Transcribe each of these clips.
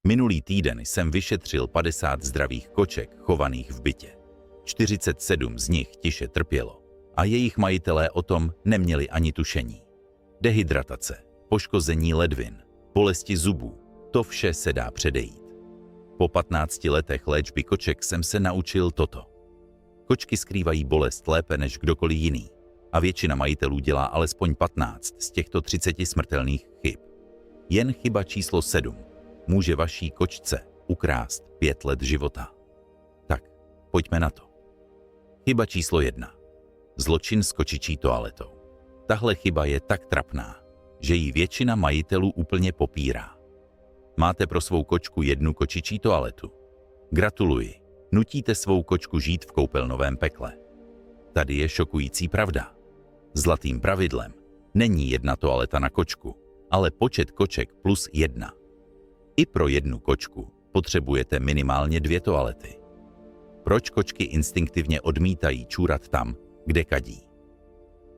Minulý týden jsem vyšetřil 50 zdravých koček chovaných v bytě. 47 z nich tiše trpělo a jejich majitelé o tom neměli ani tušení. Dehydratace, poškození ledvin, bolesti zubů, to vše se dá předejít. Po 15 letech léčby koček jsem se naučil toto. Kočky skrývají bolest lépe než kdokoliv jiný a většina majitelů dělá alespoň 15 z těchto 30 smrtelných chyb. Jen chyba číslo 7 může vaší kočce ukrást 5 let života. Tak, pojďme na to. Chyba číslo 1. Zločin s kočičí toaletou. Tahle chyba je tak trapná, že ji většina majitelů úplně popírá. Máte pro svou kočku jednu kočičí toaletu. Gratuluji, nutíte svou kočku žít v koupelnovém pekle. Tady je šokující pravda. Zlatým pravidlem není jedna toaleta na kočku, ale počet koček plus 1. I pro jednu kočku potřebujete minimálně 2 toalety. Proč kočky instinktivně odmítají čůrat tam, kde kadí?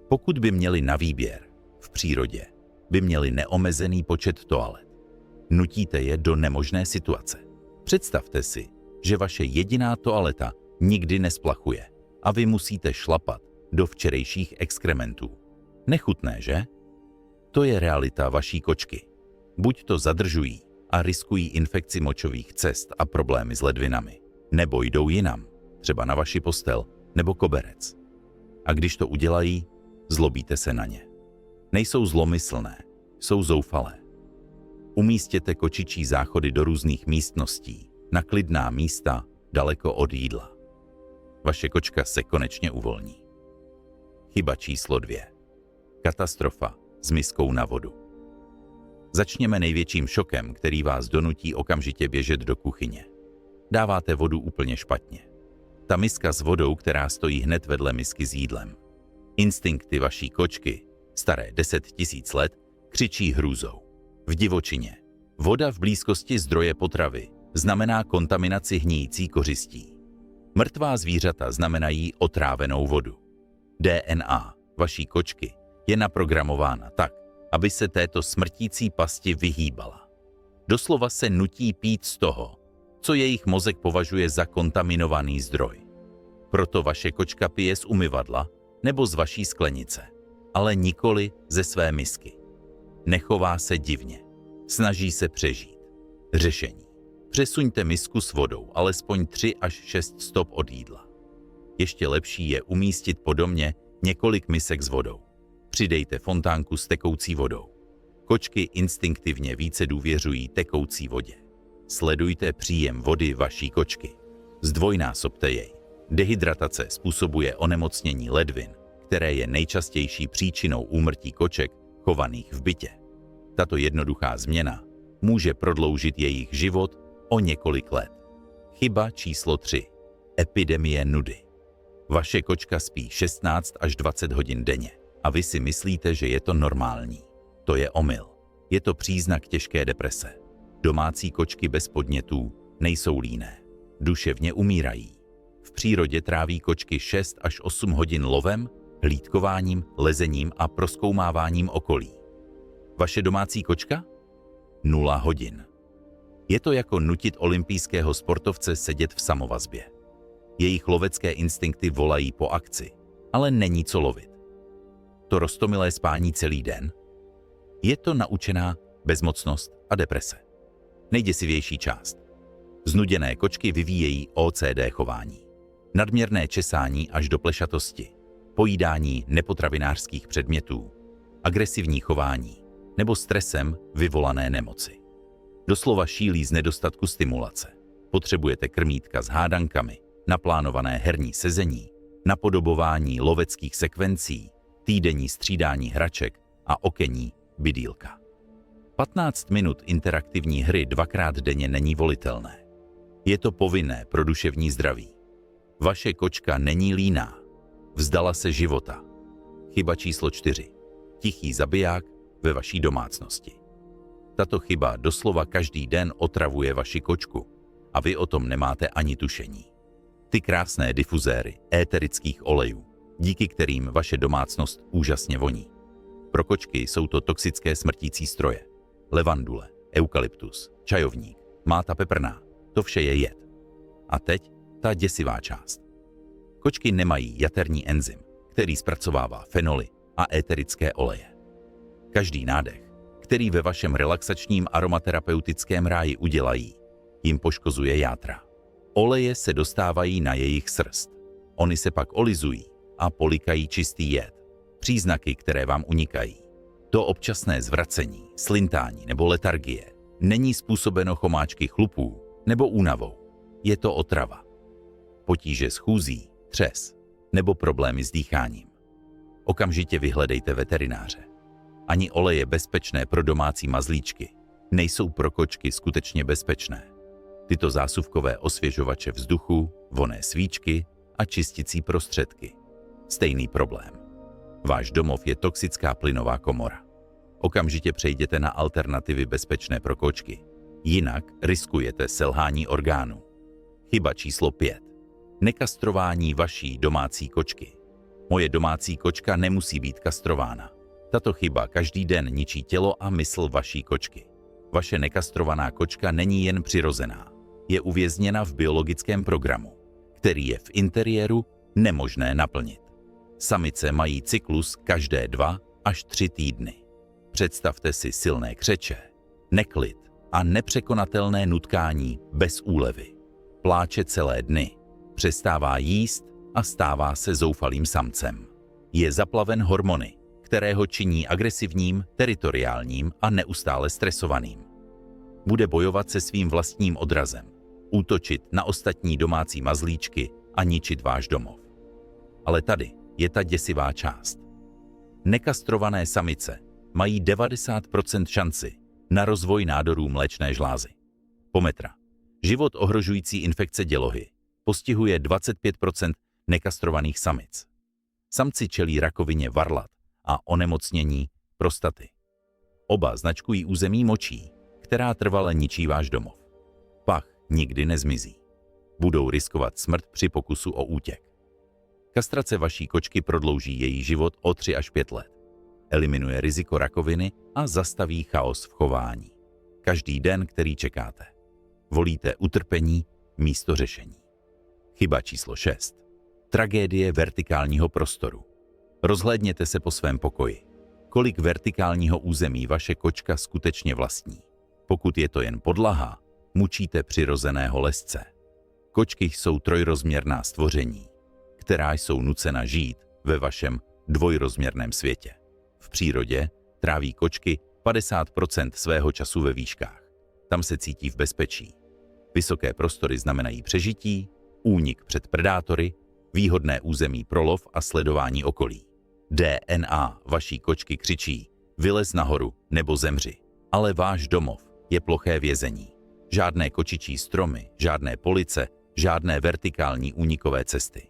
Pokud by měli na výběr, v přírodě by měli neomezený počet toalet. Nutíte je do nemožné situace. Představte si, že vaše jediná toaleta nikdy nesplachuje a vy musíte šlapat do včerejších exkrementů. Nechutné, že? To je realita vaší kočky. Buď to zadržují a riskují infekci močových cest a problémy s ledvinami, nebo jdou jinam, třeba na vaši postel nebo koberec. A když to udělají, zlobíte se na ně. Nejsou zlomyslné, jsou zoufalé. Umístěte kočičí záchody do různých místností, na klidná místa, daleko od jídla. Vaše kočka se konečně uvolní. Chyba číslo 2. Katastrofa s miskou na vodu. Začněme největším šokem, který vás donutí okamžitě běžet do kuchyně. Dáváte vodu úplně špatně. Ta miska s vodou, která stojí hned vedle misky s jídlem. Instinkty vaší kočky, staré 10 000 let, křičí hrůzou. V divočině. Voda v blízkosti zdroje potravy znamená kontaminaci hníjící kořistí. Mrtvá zvířata znamenají otrávenou vodu. DNA vaší kočky je naprogramována tak, aby se této smrtící pasti vyhýbala. Doslova se nutí pít z toho, co jejich mozek považuje za kontaminovaný zdroj. Proto vaše kočka pije z umyvadla nebo z vaší sklenice, ale nikoli ze své misky. Nechová se divně. Snaží se přežít. Řešení. Přesuňte misku s vodou alespoň 3 až 6 stop od jídla. Ještě lepší je umístit po domě několik misek s vodou. Přidejte fontánku s tekoucí vodou. Kočky instinktivně více důvěřují tekoucí vodě. Sledujte příjem vody vaší kočky. Zdvojnásobte jej. Dehydratace způsobuje onemocnění ledvin, které je nejčastější příčinou úmrtí koček chovaných v bytě. Tato jednoduchá změna může prodloužit jejich život o několik let. Chyba číslo 3. Epidemie nudy. Vaše kočka spí 16 až 20 hodin denně a vy si myslíte, že je to normální. To je omyl. Je to příznak těžké deprese. Domácí kočky bez podnětů nejsou líné. Duševně umírají. V přírodě tráví kočky 6 až 8 hodin lovem, hlídkováním, lezením a prozkoumáváním okolí. Vaše domácí kočka? 0 hodin. Je to jako nutit olympijského sportovce sedět v samovazbě. Jejich lovecké instinkty volají po akci, ale není co lovit. To roztomilé spání celý den? Je to naučená bezmocnost a deprese. Nejděsivější část. Znuděné kočky vyvíjejí OCD chování. Nadměrné česání až do plešatosti, pojídání nepotravinářských předmětů, agresivní chování nebo stresem vyvolané nemoci. Doslova šílí z nedostatku stimulace. Potřebujete krmítka s hádankami, naplánované herní sezení, napodobování loveckých sekvencí, týdenní střídání hraček a okenní bydýlka. 15 minut interaktivní hry 2krát denně není volitelné. Je to povinné pro duševní zdraví. Vaše kočka není líná. Vzdala se života. Chyba číslo 4. Tichý zabiják ve vaší domácnosti. Tato chyba doslova každý den otravuje vaši kočku a vy o tom nemáte ani tušení. Ty krásné difuzéry éterických olejů, díky kterým vaše domácnost úžasně voní. Pro kočky jsou to toxické smrtící stroje. Levandule, eukalyptus, čajovník, máta peprná, to vše je jed. A teď ta děsivá část. Kočky nemají jaterní enzym, který zpracovává fenoly a éterické oleje. Každý nádech, který ve vašem relaxačním aromaterapeutickém ráji udělají, jim poškozuje játra. Oleje se dostávají na jejich srst. Oni se pak olizují a polikají čistý jed. Příznaky, které vám unikají. To občasné zvracení, slintání nebo letargie není způsobeno chomáčky chlupů nebo únavou. Je to otrava. Potíže s chůzí, třes nebo problémy s dýcháním. Okamžitě vyhledejte veterináře. Ani oleje bezpečné pro domácí mazlíčky nejsou pro kočky skutečně bezpečné. Tyto zásuvkové osvěžovače vzduchu, vonné svíčky a čisticí prostředky. Stejný problém. Váš domov je toxická plynová komora. Okamžitě přejděte na alternativy bezpečné pro kočky. Jinak riskujete selhání orgánů. Chyba číslo 5. Nekastrování vaší domácí kočky. Moje domácí kočka nemusí být kastrována. Tato chyba každý den ničí tělo a mysl vaší kočky. Vaše nekastrovaná kočka není jen přirozená. Je uvězněna v biologickém programu, který je v interiéru nemožné naplnit. Samice mají cyklus každé 2 až 3 týdny. Představte si silné křeče, neklid a nepřekonatelné nutkání bez úlevy. Pláče celé dny, přestává jíst a stává se zoufalým samcem. Je zaplaven hormony, které ho činí agresivním, teritoriálním a neustále stresovaným. Bude bojovat se svým vlastním odrazem, útočit na ostatní domácí mazlíčky a ničit váš domov. Ale tady je ta děsivá část. Nekastrované samice mají 90% šanci na rozvoj nádorů mléčné žlázy. Pometra. Život ohrožující infekce dělohy postihuje 25% nekastrovaných samic. Samci čelí rakovině varlat a onemocnění prostaty. Oba značkují území močí, která trvale ničí váš domov. Pach nikdy nezmizí. Budou riskovat smrt při pokusu o útěk. Kastrace vaší kočky prodlouží její život o 3 až 5 let. Eliminuje riziko rakoviny a zastaví chaos v chování. Každý den, který čekáte. Volíte utrpení místo řešení. Chyba číslo 6. Tragédie vertikálního prostoru. Rozhlédněte se po svém pokoji. Kolik vertikálního území vaše kočka skutečně vlastní? Pokud je to jen podlaha, mučíte přirozeného lezce. Kočky jsou trojrozměrná stvoření, která jsou nucena žít ve vašem dvojrozměrném světě. V přírodě tráví kočky 50% svého času ve výškách. Tam se cítí v bezpečí. Vysoké prostory znamenají přežití, únik před predátory, výhodné území pro lov a sledování okolí. DNA vaší kočky křičí: vylez nahoru nebo zemři. Ale váš domov je ploché vězení. Žádné kočičí stromy, žádné police, žádné vertikální únikové cesty.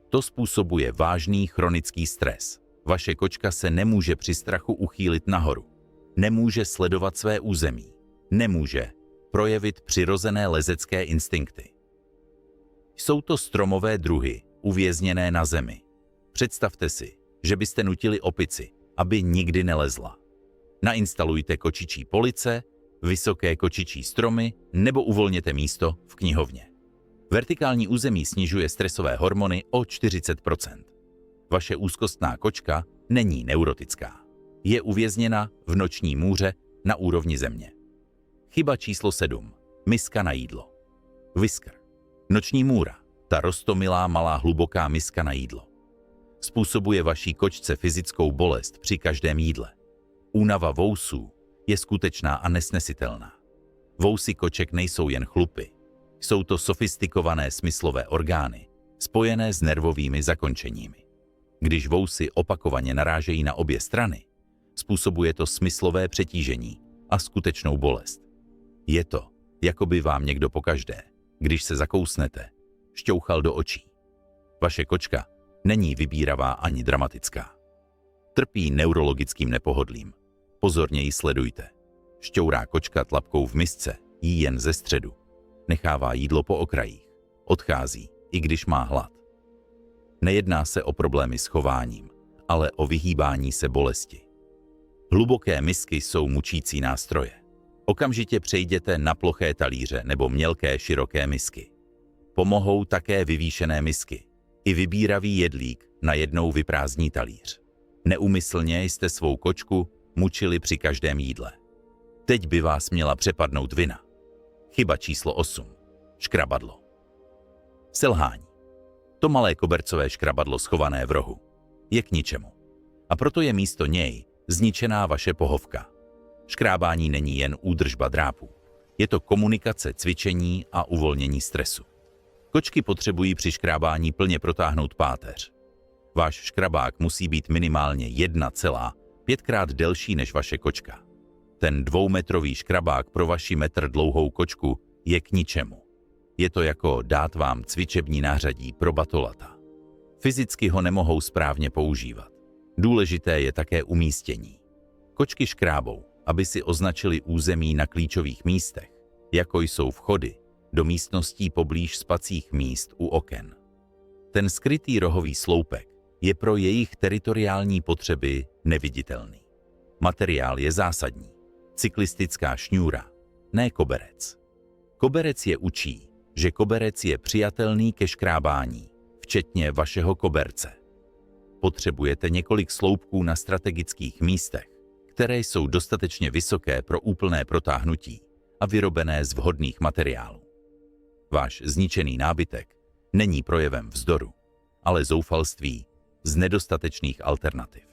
To způsobuje vážný chronický stres. Vaše kočka se nemůže při strachu uchýlit nahoru. Nemůže sledovat své území. Nemůže projevit přirozené lezecké instinkty. Jsou to stromové druhy, uvězněné na zemi. Představte si, že byste nutili opici, aby nikdy nelezla. Nainstalujte kočičí police, vysoké kočičí stromy nebo uvolněte místo v knihovně. Vertikální území snižuje stresové hormony o 40%. Vaše úzkostná kočka není neurotická. Je uvězněna v noční můře na úrovni země. Chyba číslo 7. Miska na jídlo. Whisker. Noční můra. Ta roztomilá malá hluboká miska na jídlo. Způsobuje vaší kočce fyzickou bolest při každém jídle. Únava vousů je skutečná a nesnesitelná. Vousy koček nejsou jen chlupy. Jsou to sofistikované smyslové orgány, spojené s nervovými zakončeními. Když vousy opakovaně narážejí na obě strany, způsobuje to smyslové přetížení a skutečnou bolest. Je to, jako by vám někdo pokaždé, když se zakousnete, šťouchal do očí. Vaše kočka není vybíravá ani dramatická. Trpí neurologickým nepohodlím. Pozorně ji sledujte. Šťourá kočka tlapkou v misce jí jen ze středu. Nechává jídlo po okrajích. Odchází, i když má hlad. Nejedná se o problémy s chováním, ale o vyhýbání se bolesti. Hluboké misky jsou mučící nástroje. Okamžitě přejděte na ploché talíře nebo mělké široké misky. Pomohou také vyvýšené misky. I vybíravý jedlík najednou vyprázdní talíř. Neúmyslně jste svou kočku mučili při každém jídle. Teď by vás měla přepadnout vina. Chyba číslo 8. Škrabadlo. Selhání. To malé kobercové škrabadlo schované v rohu je k ničemu. A proto je místo něj zničená vaše pohovka. Škrábání není jen údržba drápů. Je to komunikace, cvičení a uvolnění stresu. Kočky potřebují při škrábání plně protáhnout páteř. Váš škrabák musí být minimálně 1,5krát delší než vaše kočka. Ten 2metrový škrabák pro vaši metr dlouhou kočku je k ničemu. Je to jako dát vám cvičební nářadí pro batolata. Fyzicky ho nemohou správně používat. Důležité je také umístění. Kočky škrábou, aby si označili území na klíčových místech, jako jsou vchody do místností poblíž spacích míst u oken. Ten skrytý rohový sloupek je pro jejich teritoriální potřeby neviditelný. Materiál je zásadní. Cyklistická šňůra, ne koberec. Koberec je učí, že koberec je přijatelný ke škrábání, včetně vašeho koberce. Potřebujete několik sloupků na strategických místech, které jsou dostatečně vysoké pro úplné protáhnutí a vyrobené z vhodných materiálů. Váš zničený nábytek není projevem vzdoru, ale zoufalství z nedostatečných alternativ.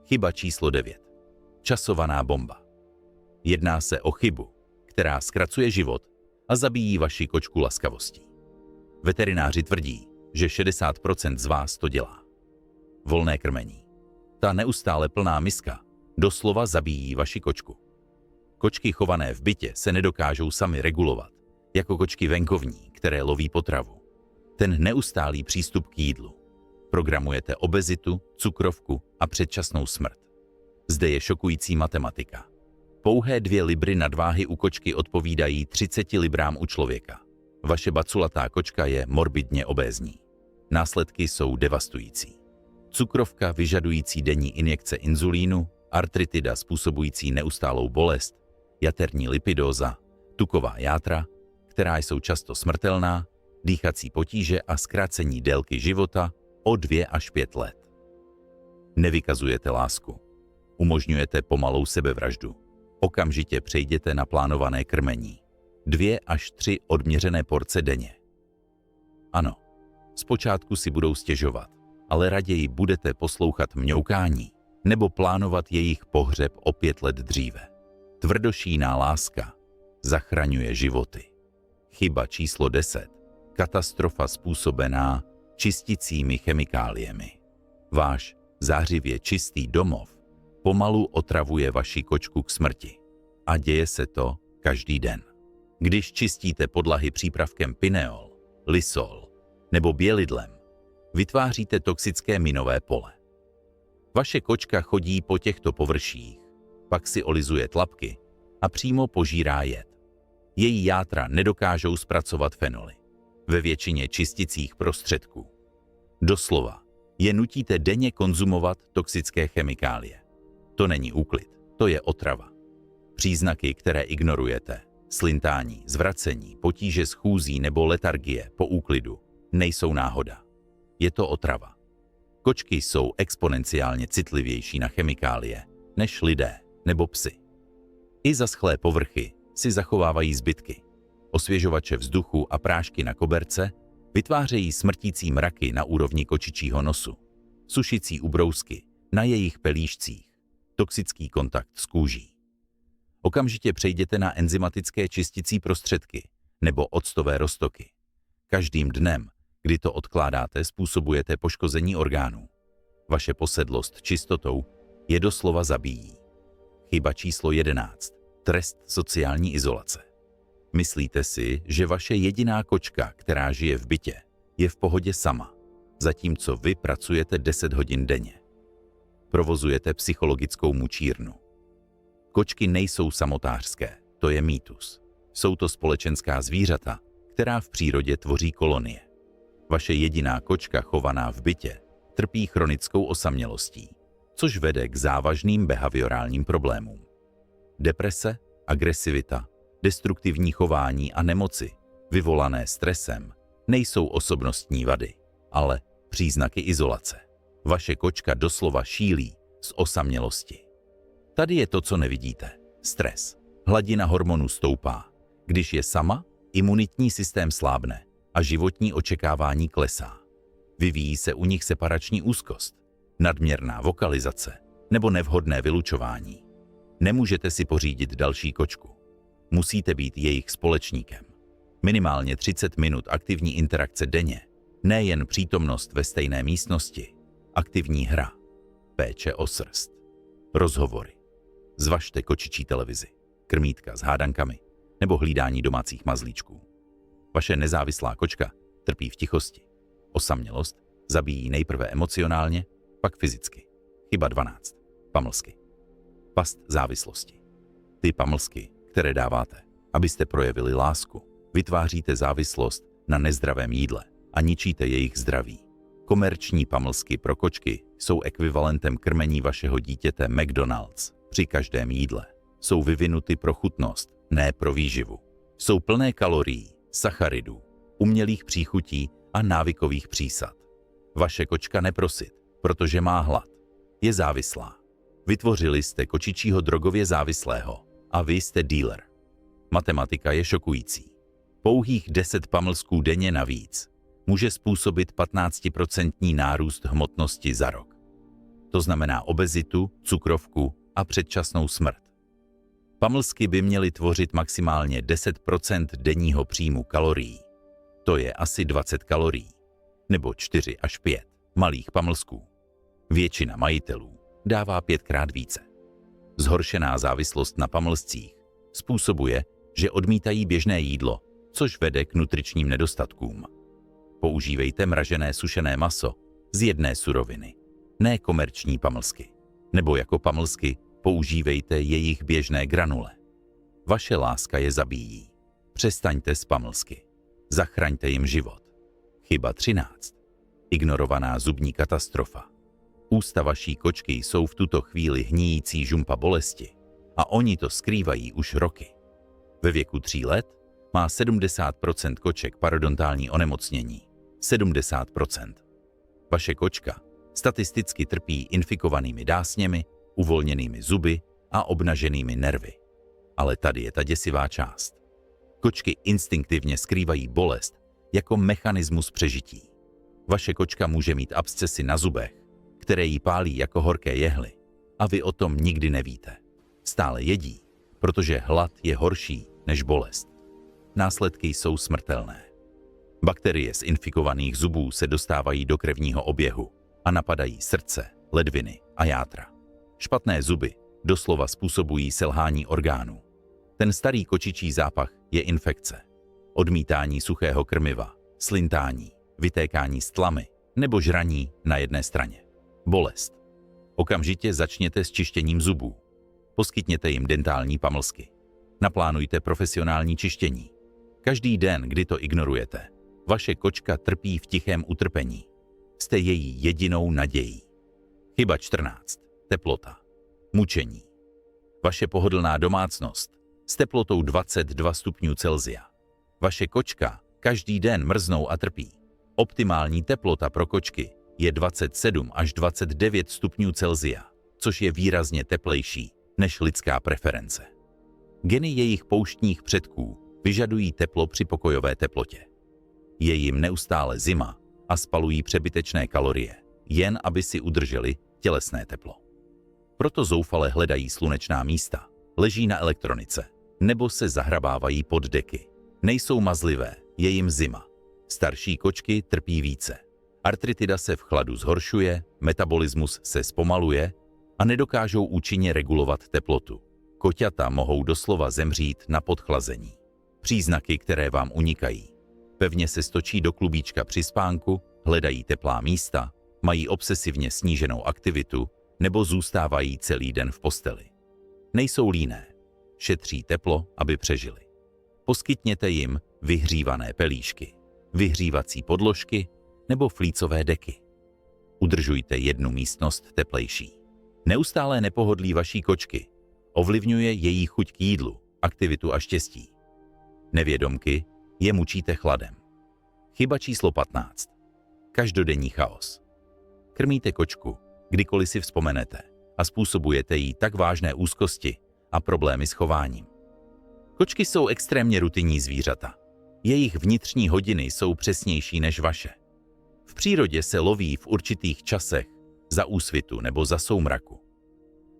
Chyba číslo 9. Časovaná bomba. Jedná se o chybu, která zkracuje život a zabíjí vaši kočku laskavostí. Veterináři tvrdí, že 60% z vás to dělá. Volné krmení. Ta neustále plná miska doslova zabíjí vaši kočku. Kočky chované v bytě se nedokážou sami regulovat, jako kočky venkovní, které loví potravu. Ten neustálý přístup k jídlu. Programujete obezitu, cukrovku a předčasnou smrt. Zde je šokující matematika. Pouhé 2 libry nadváhy u kočky odpovídají 30 librám u člověka. Vaše baculatá kočka je morbidně obézní. Následky jsou devastující. Cukrovka vyžadující denní injekce inzulínu, artritida způsobující neustálou bolest, jaterní lipidóza, tuková játra, která jsou často smrtelná, dýchací potíže a zkrácení délky života o 2 až 5 let. Nevykazujete lásku. Umožňujete pomalou sebevraždu. Okamžitě přejděte na plánované krmení. 2 až 3 odměřené porce denně. Ano, zpočátku si budou stěžovat, ale raději budete poslouchat mňoukání nebo plánovat jejich pohřeb o 5 let dříve. Tvrdošíjná láska zachraňuje životy. Chyba číslo 10. Katastrofa způsobená čisticími chemikáliemi. Váš zářivě čistý domov pomalu otravuje vaši kočku k smrti. A děje se to každý den. Když čistíte podlahy přípravkem pineol, lysol nebo bělidlem, vytváříte toxické minové pole. Vaše kočka chodí po těchto površích, pak si olizuje tlapky a přímo požírá jed. Její játra nedokážou zpracovat fenoly. Ve většině čisticích prostředků. Doslova je nutíte denně konzumovat toxické chemikálie. To není úklid, to je otrava. Příznaky, které ignorujete, slintání, zvracení, potíže s chůzí nebo letargie po úklidu, nejsou náhoda. Je to otrava. Kočky jsou exponenciálně citlivější na chemikálie než lidé nebo psy. I zaschlé povrchy si zachovávají zbytky. Osvěžovače vzduchu a prášky na koberce vytvářejí smrtící mraky na úrovni kočičího nosu, sušicí ubrousky na jejich pelíšcích, toxický kontakt s kůží. Okamžitě přejděte na enzymatické čisticí prostředky nebo octové roztoky. Každým dnem, kdy to odkládáte, způsobujete poškození orgánů. Vaše posedlost čistotou je doslova zabíjí. Chyba číslo 11. Trest sociální izolace. Myslíte si, že vaše jediná kočka, která žije v bytě, je v pohodě sama, zatímco vy pracujete 10 hodin denně. Provozujete psychologickou mučírnu. Kočky nejsou samotářské, to je mýtus. Jsou to společenská zvířata, která v přírodě tvoří kolonie. Vaše jediná kočka chovaná v bytě trpí chronickou osamělostí, což vede k závažným behaviorálním problémům. Deprese, agresivita, destruktivní chování a nemoci, vyvolané stresem, nejsou osobnostní vady, ale příznaky izolace. Vaše kočka doslova šílí z osamělosti. Tady je to, co nevidíte. Stres. Hladina hormonů stoupá. Když je sama, imunitní systém slábne a životní očekávání klesá. Vyvíjí se u nich separační úzkost, nadměrná vokalizace nebo nevhodné vylučování. Nemůžete si pořídit další kočku. Musíte být jejich společníkem. Minimálně 30 minut aktivní interakce denně, nejen přítomnost ve stejné místnosti, aktivní hra, péče o srst, rozhovory. Zvažte kočičí televizi, krmítka s hádankami nebo hlídání domácích mazlíčků. Vaše nezávislá kočka trpí v tichosti. Osamělost zabíjí nejprve emocionálně, pak fyzicky. Chyba 12. Pamlsky. Past závislosti. Ty pamlsky, které dáváte, abyste projevili lásku, vytváříte závislost na nezdravém jídle a ničíte jejich zdraví. Komerční pamlsky pro kočky jsou ekvivalentem krmení vašeho dítěte McDonald's při každém jídle. Jsou vyvinuty pro chutnost, ne pro výživu. Jsou plné kalorií, sacharidů, umělých příchutí a návykových přísad. Vaše kočka neprosit, protože má hlad. Je závislá. Vytvořili jste kočičího drogově závislého a vy jste dealer. Matematika je šokující. Pouhých 10 pamlsků denně navíc může způsobit 15% nárůst hmotnosti za rok. To znamená obezitu, cukrovku a předčasnou smrt. Pamlsky by měly tvořit maximálně 10% denního příjmu kalorií. To je asi 20 kalorií, nebo 4 až 5 malých pamlsků. Většina majitelů dává 5krát více. Zhoršená závislost na pamlscích způsobuje, že odmítají běžné jídlo, což vede k nutričním nedostatkům. Používejte mražené sušené maso z jedné suroviny, ne komerční pamlsky. Nebo jako pamlsky používejte jejich běžné granule. Vaše láska je zabíjí. Přestaňte s pamlsky. Zachraňte jim život. Chyba 13. Ignorovaná zubní katastrofa. Ústa vaší kočky jsou v tuto chvíli hníjící žumpa bolesti a oni to skrývají už roky. Ve věku 3 let má 70% koček parodontální onemocnění. 70%. Vaše kočka statisticky trpí infikovanými dásněmi, uvolněnými zuby a obnaženými nervy. Ale tady je ta děsivá část. Kočky instinktivně skrývají bolest jako mechanismus přežití. Vaše kočka může mít abscesy na zubech, které jí pálí jako horké jehly, a vy o tom nikdy nevíte. Stále jedí, protože hlad je horší než bolest. Následky jsou smrtelné. Bakterie z infikovaných zubů se dostávají do krevního oběhu a napadají srdce, ledviny a játra. Špatné zuby doslova způsobují selhání orgánů. Ten starý kočičí zápach je infekce. Odmítání suchého krmiva, slintání, vytékání z tlamy nebo žraní na jedné straně. Bolest. Okamžitě začněte s čištěním zubů. Poskytněte jim dentální pamlsky. Naplánujte profesionální čištění. Každý den, kdy to ignorujete, vaše kočka trpí v tichém utrpení. Jste její jedinou nadějí. Chyba 14. Teplota. Mučení. Vaše pohodlná domácnost s teplotou 22 stupňů Celsia. Vaše kočka každý den mrznou a trpí. Optimální teplota pro kočky je 27 až 29 stupňů Celsia, což je výrazně teplejší než lidská preference. Geny jejich pouštních předků vyžadují teplo při pokojové teplotě. Je jim neustále zima a spalují přebytečné kalorie, jen aby si udrželi tělesné teplo. Proto zoufale hledají slunečná místa, leží na elektronice nebo se zahrabávají pod deky. Nejsou mazlivé, je jim zima. Starší kočky trpí více. Artritida se v chladu zhoršuje, metabolismus se zpomaluje a nedokážou účinně regulovat teplotu. Koťata mohou doslova zemřít na podchlazení. Příznaky, které vám unikají. Pevně se stočí do klubíčka při spánku, hledají teplá místa, mají obsesivně sníženou aktivitu nebo zůstávají celý den v posteli. Nejsou líné. Šetří teplo, aby přežili. Poskytněte jim vyhřívané pelíšky, vyhřívací podložky nebo flícové deky. Udržujte jednu místnost teplejší. Neustálé nepohodlí vaší kočky ovlivňuje její chuť k jídlu, aktivitu a štěstí. Nevědomky je mučíte chladem. Chyba číslo 15. Každodenní chaos. Krmíte kočku, kdykoliv si vzpomenete, a způsobujete jí tak vážné úzkosti a problémy s chováním. Kočky jsou extrémně rutinní zvířata. Jejich vnitřní hodiny jsou přesnější než vaše. V přírodě se loví v určitých časech, za úsvitu nebo za soumraku.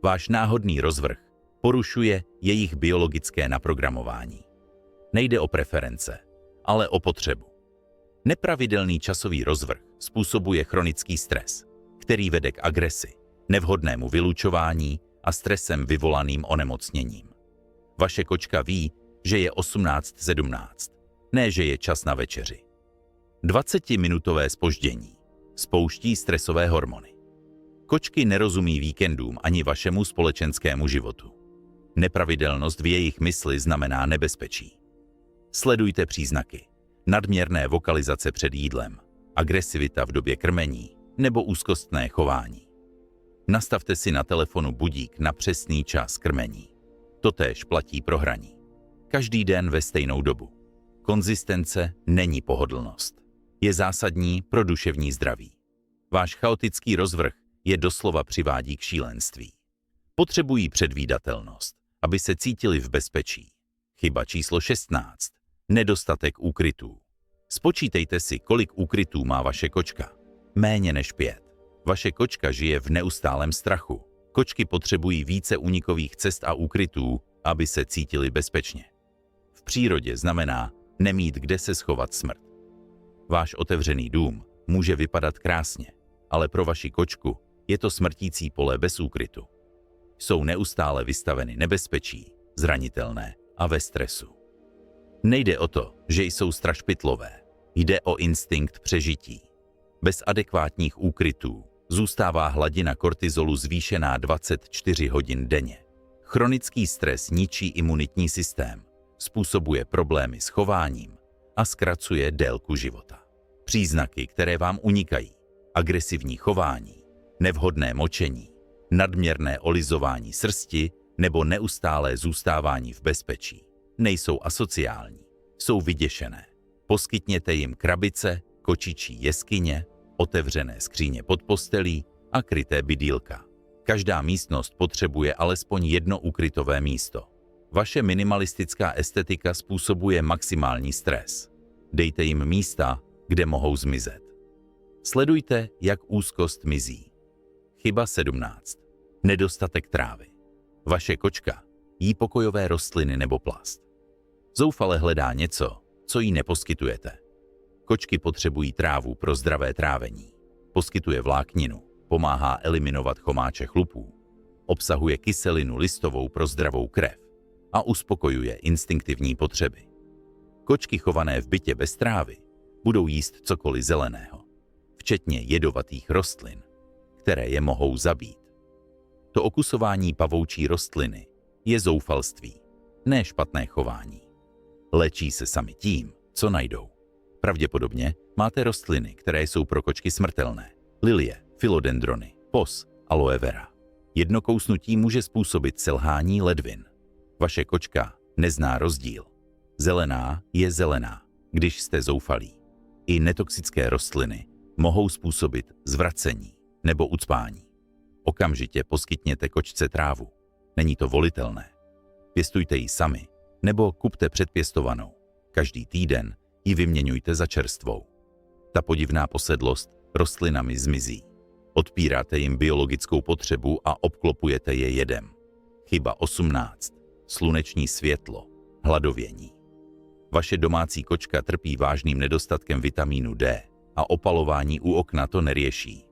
Váš náhodný rozvrh porušuje jejich biologické naprogramování. Nejde o preference, ale o potřebu. Nepravidelný časový rozvrh způsobuje chronický stres, který vede k agresi, nevhodnému vylučování a stresem vyvolaným onemocněním. Vaše kočka ví, že je 18:17, ne že je čas na večeři. 20-minutové zpoždění spouští stresové hormony. Kočky nerozumí víkendům ani vašemu společenskému životu. Nepravidelnost v jejich mysli znamená nebezpečí. Sledujte příznaky. Nadměrné vokalizace před jídlem, agresivita v době krmení nebo úzkostné chování. Nastavte si na telefonu budík na přesný čas krmení. Totéž platí pro hraní. Každý den ve stejnou dobu. Konzistence není pohodlnost. Je zásadní pro duševní zdraví. Váš chaotický rozvrh je doslova přivádí k šílenství. Potřebují předvídatelnost, aby se cítili v bezpečí. Chyba číslo 16. Nedostatek úkrytů. Spočítejte si, kolik úkrytů má vaše kočka. Méně než 5. Vaše kočka žije v neustálém strachu. Kočky potřebují více únikových cest a úkrytů, aby se cítili bezpečně. V přírodě znamená nemít kde se schovat smrt. Váš otevřený dům může vypadat krásně, ale pro vaši kočku je to smrtící pole bez úkrytu. Jsou neustále vystaveny nebezpečí, zranitelné a ve stresu. Nejde o to, že jsou strašpytlové. Jde o instinkt přežití. Bez adekvátních úkrytů zůstává hladina kortizolu zvýšená 24 hodin denně. Chronický stres ničí imunitní systém, způsobuje problémy s chováním a zkracuje délku života. Příznaky, které vám unikají: agresivní chování, nevhodné močení, nadměrné olizování srsti nebo neustálé zůstávání v bezpečí, nejsou asociální, jsou vyděšené. Poskytněte jim krabice, kočičí jeskyně, otevřené skříně pod postelí a kryté bydýlka. Každá místnost potřebuje alespoň jedno ukrytové místo. Vaše minimalistická estetika způsobuje maximální stres. Dejte jim místa, kde mohou zmizet. Sledujte, jak úzkost mizí. Chyba 17. Nedostatek trávy. Vaše kočka jí pokojové rostliny nebo plast. Zoufale hledá něco, co jí neposkytujete. Kočky potřebují trávu pro zdravé trávení. Poskytuje vlákninu, pomáhá eliminovat chomáče chlupů, obsahuje kyselinu listovou pro zdravou krev a uspokojuje instinktivní potřeby. Kočky chované v bytě bez trávy budou jíst cokoliv zeleného, včetně jedovatých rostlin, které je mohou zabít. To okusování pavoučí rostliny je zoufalství, ne špatné chování. Léčí se sami tím, co najdou. Pravděpodobně máte rostliny, které jsou pro kočky smrtelné. Lilie, philodendrony, pos, aloe vera. Jedno kousnutí může způsobit selhání ledvin. Vaše kočka nezná rozdíl. Zelená je zelená, když jste zoufalí. I netoxické rostliny mohou způsobit zvracení nebo ucpání. Okamžitě poskytněte kočce trávu. Není to volitelné. Pěstujte ji sami nebo kupte předpěstovanou. Každý týden ji vyměňujte za čerstvou. Ta podivná posedlost rostlinami zmizí. Odpíráte jim biologickou potřebu a obklopujete je jedem. Chyba 18. Sluneční světlo, hladovění. Vaše domácí kočka trpí vážným nedostatkem vitamínu D a opalování u okna to neřeší.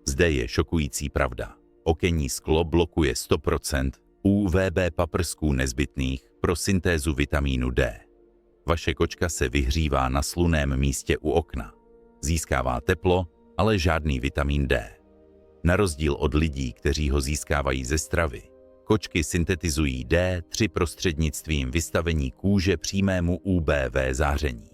Zde je šokující pravda. Okenní sklo blokuje 100% UVB paprsků nezbytných pro syntézu vitamínu D. Vaše kočka se vyhřívá na slunném místě u okna. Získává teplo, ale žádný vitamin D. Na rozdíl od lidí, kteří ho získávají ze stravy, kočky syntetizují D3 prostřednictvím vystavení kůže přímému UVB záření.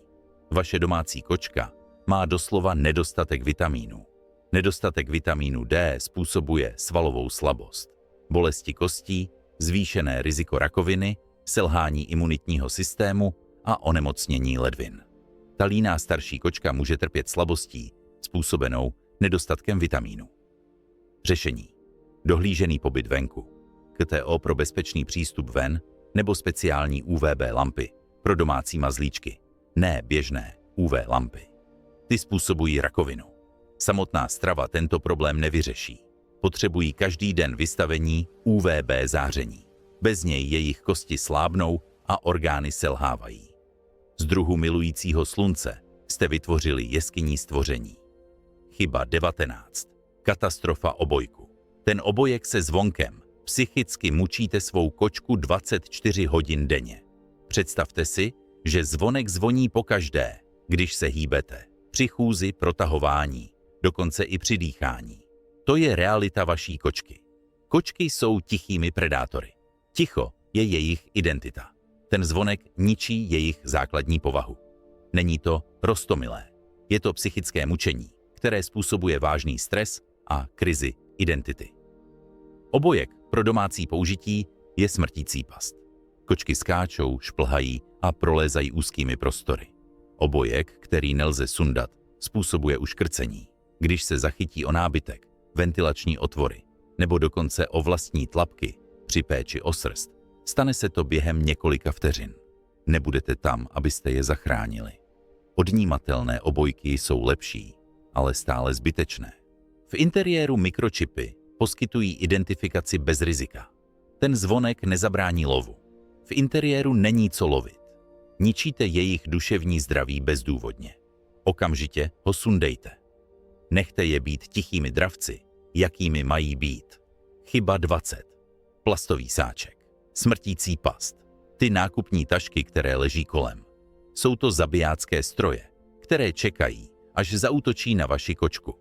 Vaše domácí kočka má doslova nedostatek vitamínu. Nedostatek vitamínu D způsobuje svalovou slabost, bolesti kostí, zvýšené riziko rakoviny, selhání imunitního systému a onemocnění ledvin. Ta líná starší kočka může trpět slabostí způsobenou nedostatkem vitamínu. Řešení. Dohlížený pobyt venku. KTO pro bezpečný přístup ven nebo speciální UVB lampy pro domácí mazlíčky, ne běžné UV lampy. Ty způsobují rakovinu. Samotná strava tento problém nevyřeší. Potřebují každý den vystavení UVB záření. Bez něj jejich kosti slábnou a orgány selhávají. Z druhu milujícího slunce jste vytvořili jeskyní stvoření. Chyba 19. Katastrofa obojku. Ten obojek se zvonkem. Psychicky mučíte svou kočku 24 hodin denně. Představte si, že zvonek zvoní pokaždé, když se hýbete, při chůzi, protahování, dokonce i při dýchání. To je realita vaší kočky. Kočky jsou tichými predátory. Ticho je jejich identita. Ten zvonek ničí jejich základní povahu. Není to roztomilé. Je to psychické mučení, které způsobuje vážný stres a krizi identity. Obojek pro domácí použití je smrtící past. Kočky skáčou, šplhají a prolézají úzkými prostory. Obojek, který nelze sundat, způsobuje uškrcení, když se zachytí o nábytek, ventilační otvory nebo dokonce o vlastní tlapky při péči o srst. Stane se to během několika vteřin. Nebudete tam, abyste je zachránili. Odnímatelné obojky jsou lepší, ale stále zbytečné. V interiéru mikročipy poskytují identifikaci bez rizika. Ten zvonek nezabrání lovu. V interiéru není co lovit. Ničíte jejich duševní zdraví bezdůvodně. Okamžitě ho sundejte. Nechte je být tichými dravci, jakými mají být. Chyba 20. Plastový sáček. Smrtící past. Ty nákupní tašky, které leží kolem. Jsou to zabijácké stroje, které čekají, až zaútočí na vaši kočku.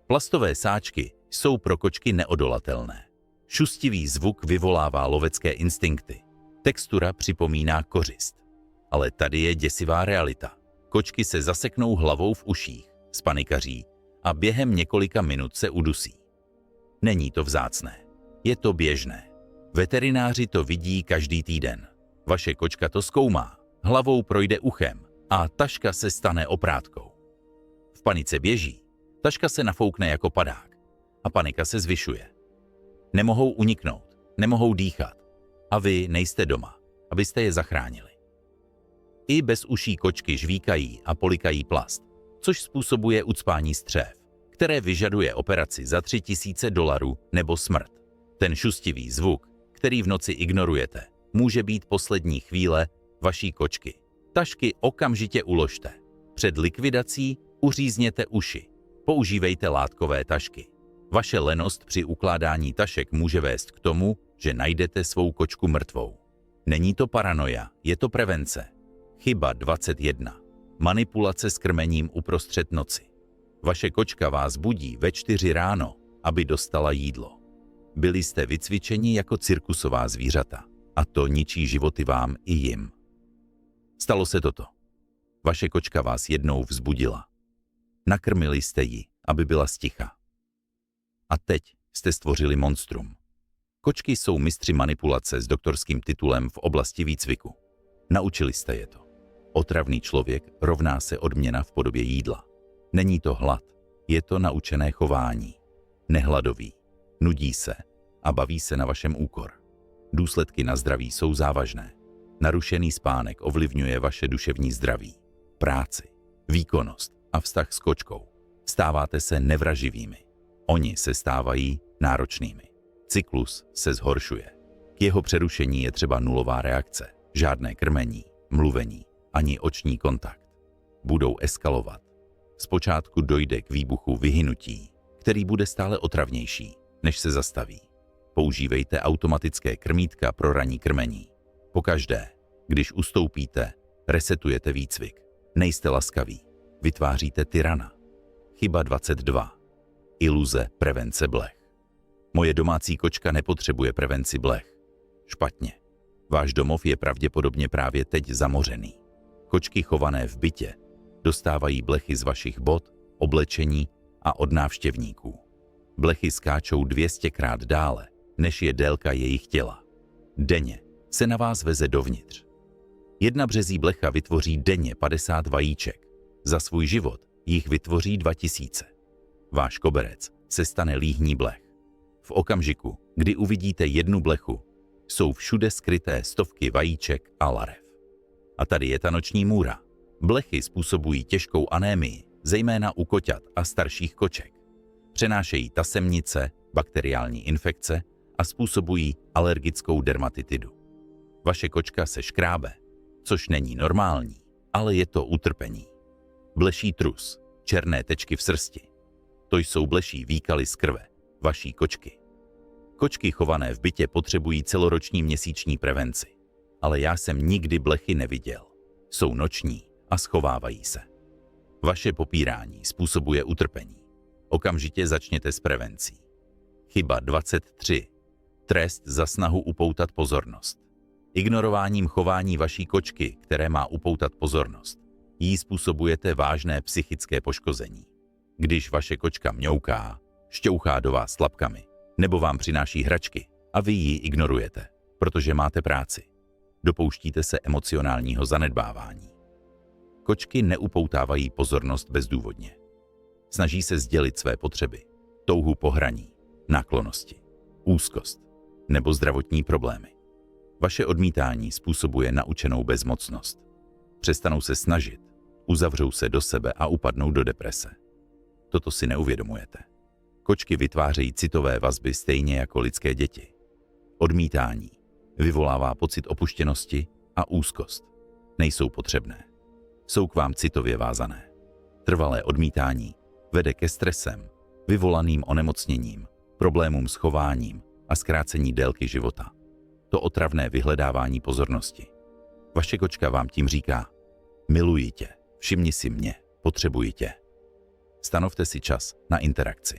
Plastové sáčky jsou pro kočky neodolatelné. Šustivý zvuk vyvolává lovecké instinkty. Textura připomíná kořist. Ale tady je děsivá realita. Kočky se zaseknou hlavou v uších, spanikaří a během několika minut se udusí. Není to vzácné. Je to běžné. Veterináři to vidí každý týden. Vaše kočka to zkoumá, hlavou projde uchem a taška se stane oprátkou. V panice běží, taška se nafoukne jako padák a panika se zvyšuje. Nemohou uniknout, nemohou dýchat a vy nejste doma, abyste je zachránili. I bezuší kočky žvíkají a polikají plast, což způsobuje ucpání střev, které vyžaduje operaci za $3000 nebo smrt. Ten šustivý zvuk, který v noci ignorujete, může být poslední chvíle vaší kočky. Tašky okamžitě uložte. Před likvidací uřízněte uši. Používejte látkové tašky. Vaše lenost při ukládání tašek může vést k tomu, že najdete svou kočku mrtvou. Není to paranoia, je to prevence. Chyba 21. Manipulace s krmením uprostřed noci. Vaše kočka vás budí ve 4 ráno, aby dostala jídlo. Byli jste vycvičeni jako cirkusová zvířata a to ničí životy vám i jim. Stalo se toto. Vaše kočka vás jednou vzbudila. Nakrmili jste ji, aby byla sticha. A teď jste stvořili monstrum. Kočky jsou mistři manipulace s doktorským titulem v oblasti výcviku. Naučili jste je to. Otravný člověk rovná se odměna v podobě jídla. Není to hlad, je to naučené chování. Nehladový, nudí se a baví se na vašem úkor. Důsledky na zdraví jsou závažné. Narušený spánek ovlivňuje vaše duševní zdraví, práci, výkonnost a vztah s kočkou. Stáváte se nevraživými. Oni se stávají náročnými. Cyklus se zhoršuje. K jeho přerušení je třeba nulová reakce, žádné krmení, mluvení, ani oční kontakt. Budou eskalovat. Zpočátku dojde k výbuchu vyhynutí, který bude stále otravnější, než se zastaví. Používejte automatické krmítka pro ranní krmení. Pokaždé, když ustoupíte, resetujete výcvik. Nejste laskaví. Vytváříte tyrana. Chyba 22. Iluze prevence blech. Moje domácí kočka nepotřebuje prevenci blech. Špatně. Váš domov je pravděpodobně právě teď zamořený. Kočky chované v bytě dostávají blechy z vašich bot, oblečení a od návštěvníků. Blechy skáčou 200krát dále, než je délka jejich těla. Denně se na vás veze dovnitř. Jedna březí blecha vytvoří denně 50 vajíček. Za svůj život jich vytvoří 2000. Váš koberec se stane líhní blech. V okamžiku, kdy uvidíte jednu blechu, jsou všude skryté stovky vajíček a larev. A tady je ta noční můra. Blechy způsobují těžkou anémii, zejména u koťat a starších koček. Přenášejí tasemnice, bakteriální infekce a způsobují alergickou dermatitidu. Vaše kočka se škrábe, což není normální, ale je to utrpení. Bleší trus, černé tečky v srsti. To jsou bleší výkaly z krve vaší kočky. Kočky chované v bytě potřebují celoroční měsíční prevenci, ale já jsem nikdy blechy neviděl. Jsou noční a schovávají se. Vaše popírání způsobuje utrpení. Okamžitě začněte s prevencí. Chyba 23. Trest za snahu upoutat pozornost. Ignorováním chování vaší kočky, které má upoutat pozornost, jí způsobujete vážné psychické poškození. Když vaše kočka mňouká, šťouchá do vás tlapkami, nebo vám přináší hračky a vy ji ignorujete, protože máte práci, dopouštíte se emocionálního zanedbávání. Kočky neupoutávají pozornost bezdůvodně. Snaží se sdělit své potřeby, touhu po hraní, náklonnosti, úzkost nebo zdravotní problémy. Vaše odmítání způsobuje naučenou bezmocnost. Přestanou se snažit, uzavřou se do sebe a upadnou do deprese. Toto si neuvědomujete. Kočky vytvářejí citové vazby stejně jako lidské děti. Odmítání vyvolává pocit opuštěnosti a úzkost. Nejsou potřebné. Jsou k vám citově vázané. Trvalé odmítání vede ke stresem, vyvolaným onemocněním, problémům s chováním a zkrácení délky života. To otravné vyhledávání pozornosti. Vaše kočka vám tím říká: miluji tě, všimni si mě, potřebuji tě. Stanovte si čas na interakci.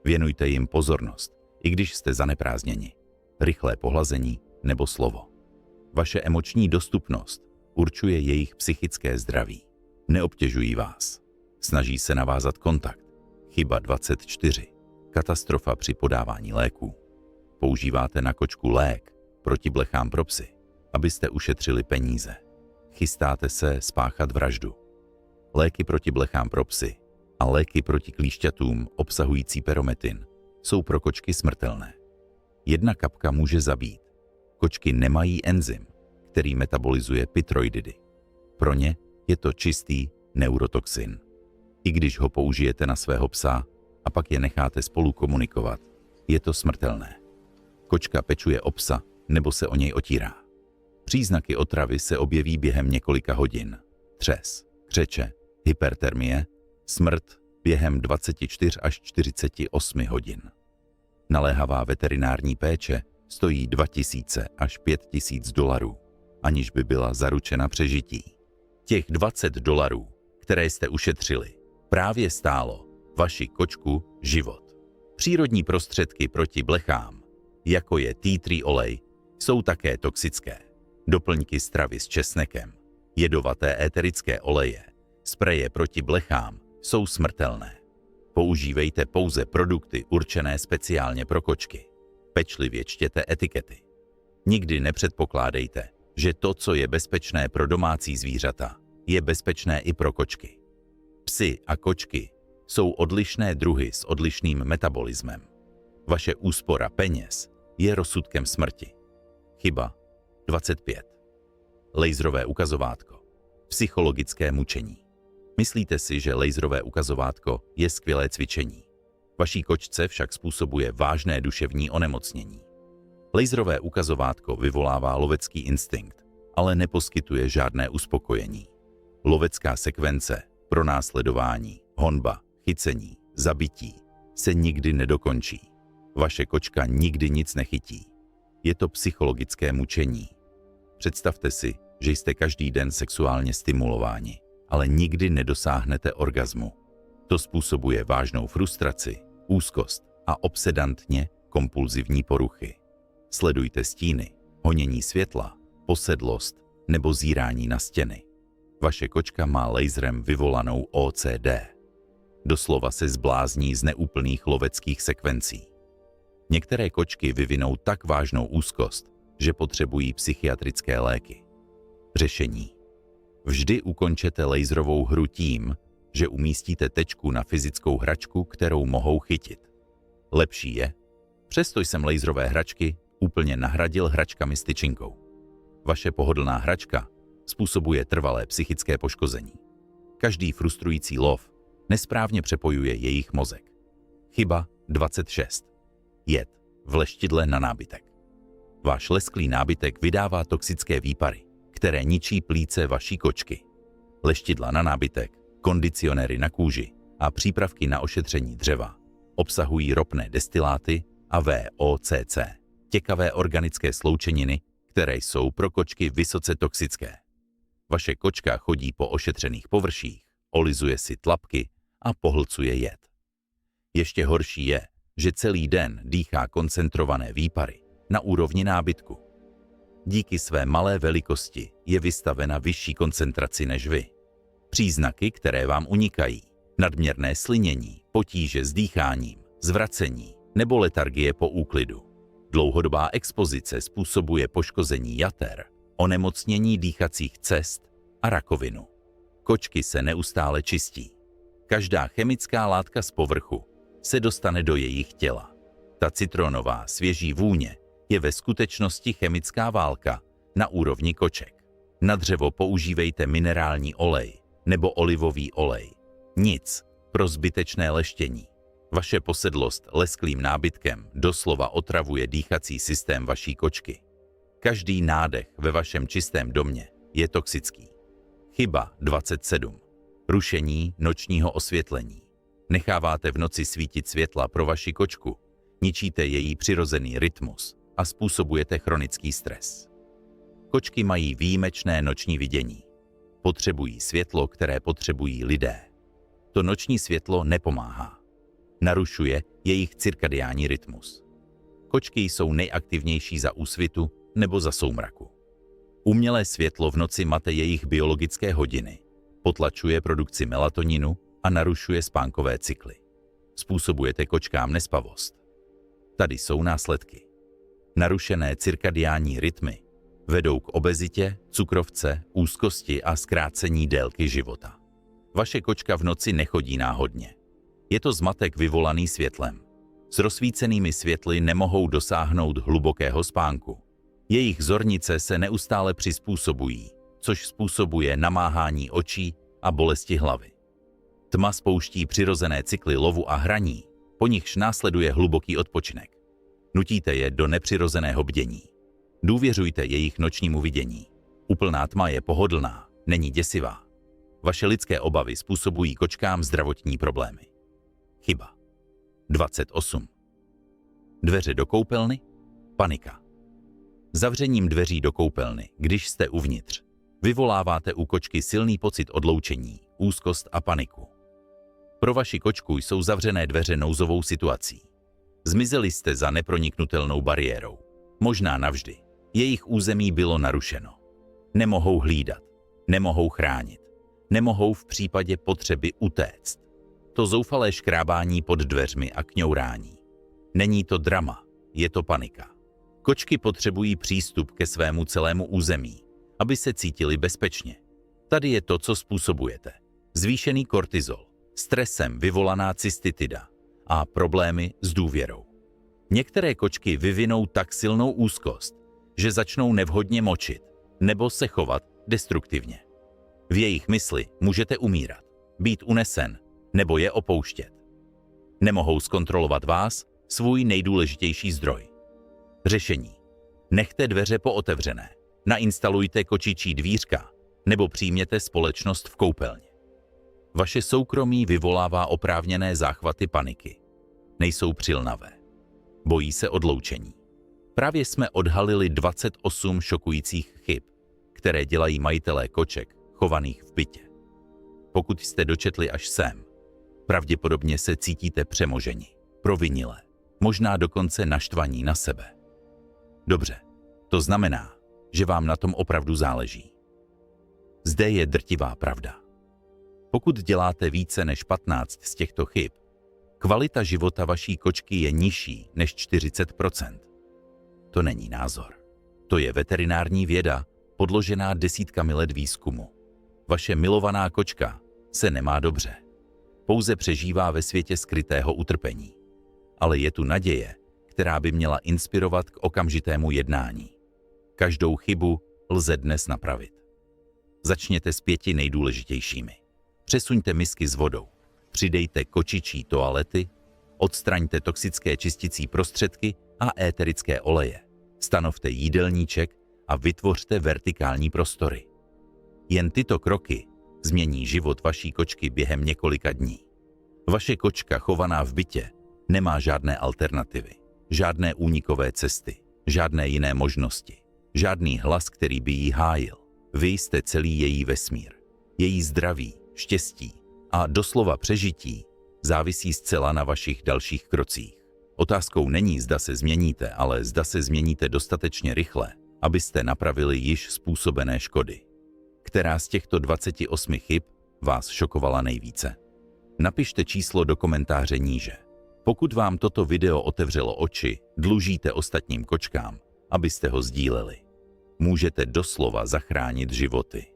Věnujte jim pozornost, i když jste zaneprázdněni. Rychlé pohlazení nebo slovo. Vaše emoční dostupnost určuje jejich psychické zdraví. Neobtěžují vás. Snaží se navázat kontakt. Chyba 24. Katastrofa při podávání léků. Používáte na kočku lék proti blechám pro psy, abyste ušetřili peníze. Chystáte se spáchat vraždu. Léky proti blechám pro psy a léky proti klíšťatům obsahující perometin jsou pro kočky smrtelné. Jedna kapka může zabít. Kočky nemají enzym, který metabolizuje pytroididy. Pro ně je to čistý neurotoxin. I když ho použijete na svého psa a pak je necháte spolu komunikovat, je to smrtelné. Kočka pečuje o psa nebo se o něj otírá. Příznaky otravy se objeví během několika hodin. Třes, křeče, hypertermie, smrt během 24 až 48 hodin. Naléhavá veterinární péče stojí $2000 až $5000, aniž by byla zaručena přežití. Těch $20, které jste ušetřili, právě stálo vaši kočku život. Přírodní prostředky proti blechám, jako je tea tree olej, jsou také toxické. Doplňky stravy s česnekem, jedovaté éterické oleje, spreje proti blechám jsou smrtelné. Používejte pouze produkty určené speciálně pro kočky. Pečlivě čtěte etikety. Nikdy nepředpokládejte, že to, co je bezpečné pro domácí zvířata, je bezpečné i pro kočky. Psi a kočky jsou odlišné druhy s odlišným metabolismem. Vaše úspora peněz je rozsudkem smrti. Chyba 25. Laserové ukazovátko. Psychologické mučení. Myslíte si, že laserové ukazovátko je skvělé cvičení. Vaší kočce však způsobuje vážné duševní onemocnění. Laserové ukazovátko vyvolává lovecký instinkt, ale neposkytuje žádné uspokojení. Lovecká sekvence, pronásledování, honba, chycení, zabití se nikdy nedokončí. Vaše kočka nikdy nic nechytí. Je to psychologické mučení. Představte si, že jste každý den sexuálně stimulováni, ale nikdy nedosáhnete orgazmu. To způsobuje vážnou frustraci, úzkost a obsedantně kompulzivní poruchy. Sledujte stíny, honění světla, posedlost nebo zírání na stěny. Vaše kočka má laserem vyvolanou OCD. Doslova se zblázní z neúplných loveckých sekvencí. Některé kočky vyvinou tak vážnou úzkost, že potřebují psychiatrické léky. Řešení. Vždy ukončete laserovou hru tím, že umístíte tečku na fyzickou hračku, kterou mohou chytit. Lepší je, přesto jsem laserové hračky úplně nahradil hračkami s tyčinkou. Vaše pohodlná hračka způsobuje trvalé psychické poškození. Každý frustrující lov nesprávně přepojuje jejich mozek. Chyba 26. Jed v leštidle na nábytek. Váš lesklý nábytek vydává toxické výpary, které ničí plíce vaší kočky. Leštidla na nábytek, kondicionéry na kůži a přípravky na ošetření dřeva obsahují ropné destiláty a VOCC, těkavé organické sloučeniny, které jsou pro kočky vysoce toxické. Vaše kočka chodí po ošetřených površích, olizuje si tlapky a pohlcuje jed. Ještě horší je, že celý den dýchá koncentrované výpary na úrovni nábytku. Díky své malé velikosti je vystavena vyšší koncentraci než vy. Příznaky, které vám unikají, nadměrné slinění, potíže s dýcháním, zvracení nebo letargie po úklidu. Dlouhodobá expozice způsobuje poškození jater, onemocnění dýchacích cest a rakovinu. Kočky se neustále čistí. Každá chemická látka z povrchu se dostane do jejich těla. Ta citronová svěží vůně je ve skutečnosti chemická válka na úrovni koček. Na dřevo používejte minerální olej nebo olivový olej. Nic pro zbytečné leštění. Vaše posedlost lesklým nábytkem doslova otravuje dýchací systém vaší kočky. Každý nádech ve vašem čistém domě je toxický. Chyba 27. Rušení nočního osvětlení. Necháváte v noci svítit světla pro vaši kočku, ničíte její přirozený rytmus a způsobujete chronický stres. Kočky mají výjimečné noční vidění. Potřebují světlo, které potřebují lidé. To noční světlo nepomáhá. Narušuje jejich cirkadiální rytmus. Kočky jsou nejaktivnější za úsvitu nebo za soumraku. Umělé světlo v noci mate jejich biologické hodiny, potlačuje produkci melatoninu a narušuje spánkové cykly. Způsobujete kočkám nespavost. Tady jsou následky. Narušené cirkadiální rytmy vedou k obezitě, cukrovce, úzkosti a zkrácení délky života. Vaše kočka v noci nechodí náhodně. Je to zmatek vyvolaný světlem. S rozsvícenými světly nemohou dosáhnout hlubokého spánku. Jejich zornice se neustále přizpůsobují, což způsobuje namáhání očí a bolesti hlavy. Tma spouští přirozené cykly lovu a hraní, po nichž následuje hluboký odpočinek. Nutíte je do nepřirozeného bdění. Důvěřujte jejich nočnímu vidění. Úplná tma je pohodlná, není děsivá. Vaše lidské obavy způsobují kočkám zdravotní problémy. Chyba 28. Dveře do koupelny? Panika. Zavřením dveří do koupelny, když jste uvnitř, vyvoláváte u kočky silný pocit odloučení, úzkost a paniku. Pro vaši kočku jsou zavřené dveře nouzovou situací. Zmizeli jste za neproniknutelnou bariérou. Možná navždy. Jejich území bylo narušeno. Nemohou hlídat, nemohou chránit, nemohou v případě potřeby utéct. To zoufalé škrábání pod dveřmi a kňourání. Není to drama, je to panika. Kočky potřebují přístup ke svému celému území, aby se cítili bezpečně. Tady je to, co způsobujete. Zvýšený kortizol, stresem vyvolaná cystitida a problémy s důvěrou. Některé kočky vyvinou tak silnou úzkost, že začnou nevhodně močit nebo se chovat destruktivně. V jejich mysli můžete umírat, být unesen nebo je opouštět. Nemohou zkontrolovat vás, svůj nejdůležitější zdroj. Řešení. Nechte dveře pootevřené, nainstalujte kočičí dvířka nebo přijměte společnost v koupelně. Vaše soukromí vyvolává oprávněné záchvaty paniky. Nejsou přilnavé. Bojí se odloučení. Právě jsme odhalili 28 šokujících chyb, které dělají majitelé koček chovaných v bytě. Pokud jste dočetli až sem, pravděpodobně se cítíte přemoženi, provinile, možná dokonce naštvaní na sebe. Dobře, to znamená, že vám na tom opravdu záleží. Zde je drtivá pravda. Pokud děláte více než 15 z těchto chyb, kvalita života vaší kočky je nižší než 40%. To není názor. To je veterinární věda, podložená desítkami let výzkumu. Vaše milovaná kočka se nemá dobře. Pouze přežívá ve světě skrytého utrpení. Ale je tu naděje, která by měla inspirovat k okamžitému jednání. Každou chybu lze dnes napravit. Začněte s 5 nejdůležitějšími. Přesuňte misky s vodou. Přidejte kočičí toalety, odstraňte toxické čisticí prostředky a éterické oleje. Stanovte jídelníček a vytvořte vertikální prostory. Jen tyto kroky změní život vaší kočky během několika dní. Vaše kočka chovaná v bytě nemá žádné alternativy, žádné únikové cesty, žádné jiné možnosti, žádný hlas, který by jí hájil. Vy jste celý její vesmír. Její zdraví, štěstí a doslova přežití závisí zcela na vašich dalších krocích. Otázkou není, zda se změníte, ale zda se změníte dostatečně rychle, abyste napravili již způsobené škody. Která z těchto 28 chyb vás šokovala nejvíce? Napište číslo do komentáře níže. Pokud vám toto video otevřelo oči, dlužíte ostatním kočkám, abyste ho sdíleli. Můžete doslova zachránit životy.